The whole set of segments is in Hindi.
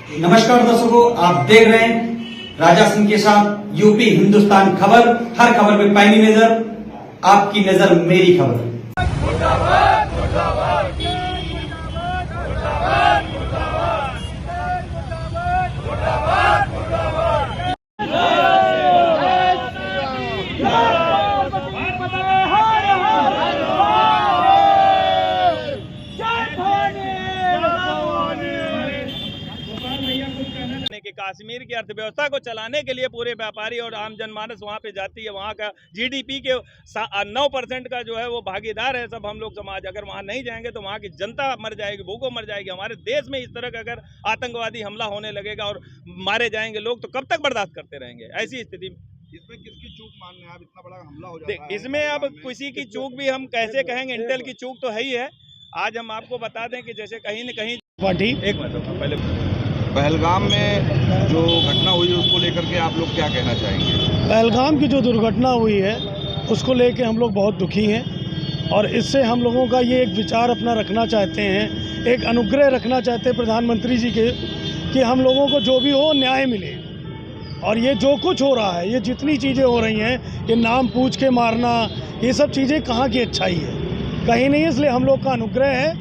नमस्कार दर्शकों, आप देख रहे हैं राजा सिंह के साथ यूपी हिंदुस्तान खबर। हर खबर पे पैनी नजर, आपकी नजर मेरी खबर। कि कश्मीर की अर्थव्यवस्था को चलाने के लिए पूरे व्यापारी और आम जनमानस वहाँ पे जाती है। वहाँ का जीडीपी के 9% का जो है वो भागीदार है सब हम लोग समाज। अगर वहाँ नहीं जाएंगे तो वहाँ की जनता मर जाएगी, भूखों मर जाएगी। हमारे देश में इस तरह का अगर आतंकवादी हमला होने लगेगा और मारे जाएंगे लोग तो कब तक बर्दाश्त करते रहेंगे ऐसी स्थिति में। इसमें किसकी चूक मानने हैं आप? इतना बड़ा हमला हो जाता है। इसमें अब किसी की चूक भी हम कैसे कहेंगे, इंटेल की चूक तो है ही है। आज हम आपको बता दें कि जैसे कहीं न कहीं एक मिनट पहले पहलगाम में जो घटना हुई है उसको लेकर के आप लोग क्या कहना चाहेंगे? पहलगाम की जो दुर्घटना हुई है उसको लेके हम लोग बहुत दुखी हैं और इससे हम लोगों का ये एक विचार अपना रखना चाहते हैं, एक अनुग्रह रखना चाहते हैं प्रधानमंत्री जी के कि हम लोगों को जो भी हो न्याय मिले। और ये जो कुछ हो रहा है, ये जितनी चीज़ें हो रही हैं, ये नाम पूछ के मारना, ये सब चीज़ें कहाँ की अच्छाई है, कहीं नहीं। इसलिए हम लोग का अनुग्रह है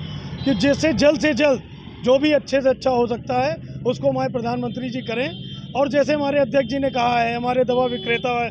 कि जिससे जल्द से जल्द जो भी अच्छे से अच्छा हो सकता है उसको हमारे प्रधानमंत्री जी करें। और जैसे हमारे अध्यक्ष जी ने कहा है, हमारे दवा विक्रेता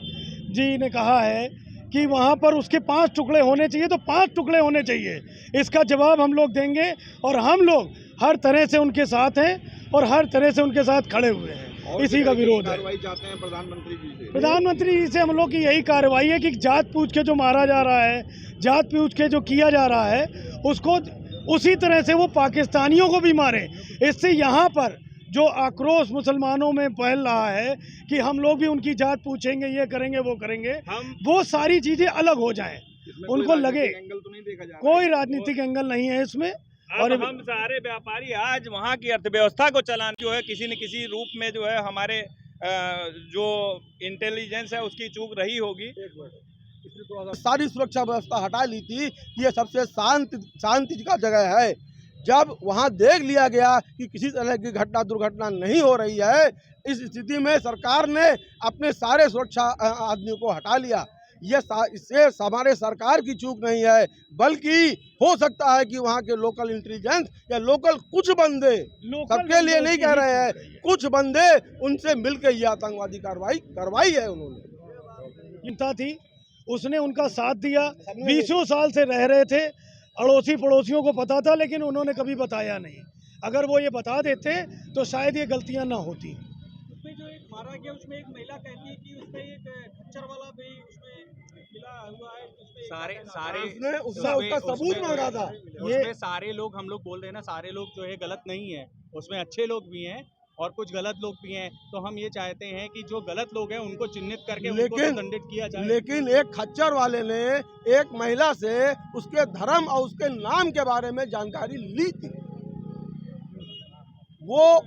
जी ने कहा है कि वहाँ पर उसके 5 टुकड़े होने चाहिए, तो 5 टुकड़े होने चाहिए। इसका जवाब हम लोग देंगे और हम लोग हर तरह से उनके साथ हैं और हर तरह से उनके साथ खड़े हुए हैं। इसी का विरोध है। चाहते हैं प्रधानमंत्री जी से? प्रधानमंत्री जी से हम लोग की यही कार्रवाई है कि जात पूछ के जो मारा जा रहा है, जात पूछ के जो किया जा रहा है, उसको उसी तरह से वो पाकिस्तानियों को भी मारे। इससे यहाँ पर जो आक्रोश मुसलमानों में फैल रहा है कि हम लोग भी उनकी जात पूछेंगे, ये करेंगे वो करेंगे, वो सारी चीज़ें अलग हो जाएं। उनको लगे एंगल तो नहीं देखा जा रहा, कोई राजनीतिक एंगल नहीं है इसमें। और हम सारे व्यापारी आज वहाँ की अर्थव्यवस्था को चलाने जो है किसी न किसी रूप में जो है हमारे जो इंटेलिजेंस है उसकी चूक रही होगी। सारी सुरक्षा व्यवस्था हटा ली थी। ये सबसे शांति का जगह है। जब वहाँ देख लिया गया कि किसी तरह की घटना दुर्घटना नहीं हो रही है, इस स्थिति में सरकार ने अपने सारे सुरक्षा आदमियों को हटा लिया। इससे हमारे सरकार की चूक नहीं है, बल्कि हो सकता है कि वहाँ के लोकल इंटेलिजेंस या लोकल कुछ बंदे, सबके लिए नहीं कह रहे हैं, कुछ बंदे उनसे मिलकर ये आतंकवादी कार्रवाई करवाई है। उन्होंने चिंता थी, उसने उनका साथ दिया। 20 साल से रह रहे थे, अड़ोसी पड़ोसियों को पता था, लेकिन उन्होंने कभी बताया नहीं। अगर वो ये बता देते तो शायद ये गलतियां ना होती। उसमें जो एक मारा गया उसमें एक महिला कहती है कि उसमें एक खच्चर वाला भी उसमें मिला हुआ है। उसने उसका सबूत मांगा था। उसमें सारे लोग, हम लोग बोल रहे हैं ना, सारे लोग जो है गलत नहीं है, उसमें अच्छे लोग भी हैं और कुछ गलत लोग भी हैं। तो हम ये चाहते हैं कि जो गलत लोग हैं उनको चिन्हित करके उनको दंडित किया जाए। लेकिन एक खच्चर वाले ने एक महिला से उसके धर्म और उसके नाम के बारे में जानकारी ली थी। वो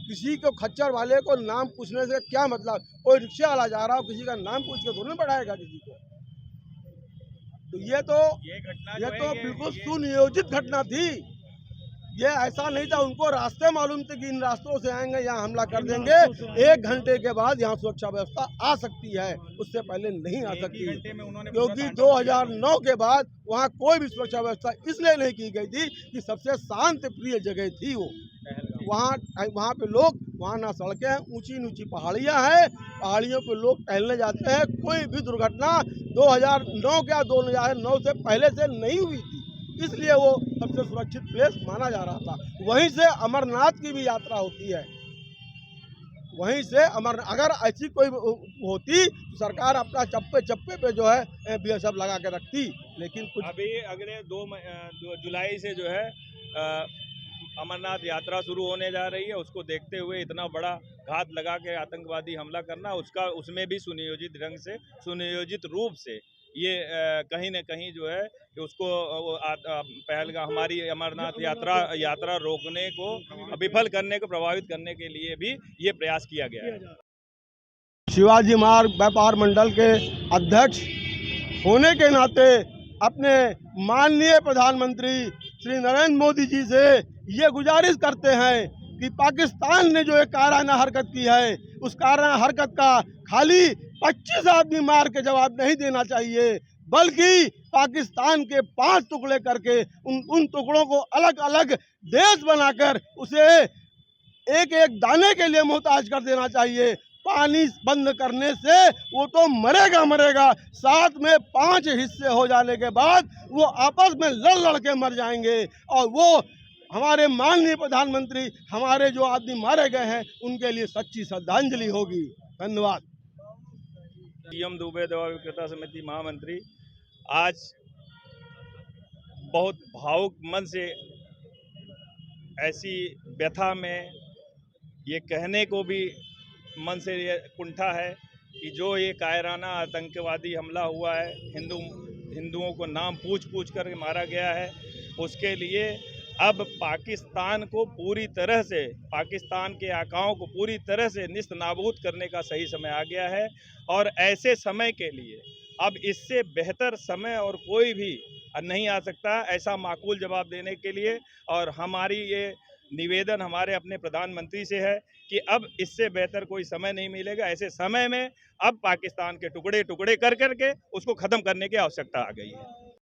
किसी को, खच्चर वाले को नाम पूछने से क्या मतलब? कोई रिक्शा वाला जा रहा हो, किसी का नाम पूछ के थोड़ी बढ़ाएगा किसी को। तो ये तो बिल्कुल सुनियोजित घटना थी। ये ऐसा नहीं था, उनको रास्ते मालूम थे कि इन रास्तों से आएंगे, यहाँ हमला कर देंगे। 1 घंटे के बाद यहाँ सुरक्षा व्यवस्था आ सकती है, उससे पहले नहीं आ सकती, क्योंकि 2009 के बाद वहाँ कोई भी सुरक्षा व्यवस्था इसलिए नहीं की गई थी कि सबसे शांत प्रिय जगह थी वो। वहाँ पे लोग, वहाँ ना सड़कें, ऊंची पहाड़ियाँ हैं, पहाड़ियों पे लोग टहलने जाते हैं। कोई भी दुर्घटना 2009 से पहले से नहीं हुई थी, इसलिए वो सबसे सुरक्षित प्लेस माना जा रहा था। वहीं से अमरनाथ की भी यात्रा होती है। वहीं से अगर ऐसी कोई होती तो सरकार अपना चप्पे पे जो है BSF लगा के रखती, लेकिन कुछ अभी अगले 2 जुलाई से जो है अमरनाथ यात्रा शुरू होने जा रही है। उसको देखते हुए इतना बड़ा घात लगा के आतंकवादी हमला करना, उसमें भी सुनियोजित ढंग से, सुनियोजित रूप से ये कहीं न कहीं जो है कि उसको पहलगाम, हमारी अमरनाथ यात्रा रोकने को, विफल करने को, प्रभावित करने के लिए भी ये प्रयास किया गया है। शिवाजी मार्ग व्यापार मंडल के अध्यक्ष होने के नाते अपने माननीय प्रधानमंत्री श्री नरेंद्र मोदी जी से ये गुजारिश करते हैं कि पाकिस्तान ने जो एक कायराना हरकत की है, उस कायराना हरकत का खाली 25 आदमी मार के जवाब नहीं देना चाहिए, बल्कि पाकिस्तान के 5 टुकड़े करके उन टुकड़ों को अलग अलग देश बनाकर उसे एक एक दाने के लिए मोहताज कर देना चाहिए। पानी बंद करने से वो तो मरेगा, साथ में 5 हिस्से हो जाने के बाद वो आपस में लड़ के मर जाएंगे। और वो हमारे माननीय प्रधानमंत्री, हमारे जो आदमी मारे गए हैं, उनके लिए सच्ची श्रद्धांजलि होगी। धन्यवाद। डीएम दुबे दवा विक्रेता समिति महामंत्री आज बहुत भावुक मन से ऐसी व्यथा में ये कहने को भी मन से ये कुंठा है कि जो ये कायराना आतंकवादी हमला हुआ है, हिंदुओं को नाम पूछ कर मारा गया है, उसके लिए अब पाकिस्तान को पूरी तरह से, पाकिस्तान के आकाओं को पूरी तरह से निस्त नाबूद करने का सही समय आ गया है। और ऐसे समय के लिए अब इससे बेहतर समय और कोई भी नहीं आ सकता ऐसा माकूल जवाब देने के लिए। और हमारी ये निवेदन हमारे अपने प्रधानमंत्री से है कि अब इससे बेहतर कोई समय नहीं मिलेगा। ऐसे समय में अब पाकिस्तान के टुकड़े टुकड़े कर करके उसको ख़त्म करने की आवश्यकता आ गई है।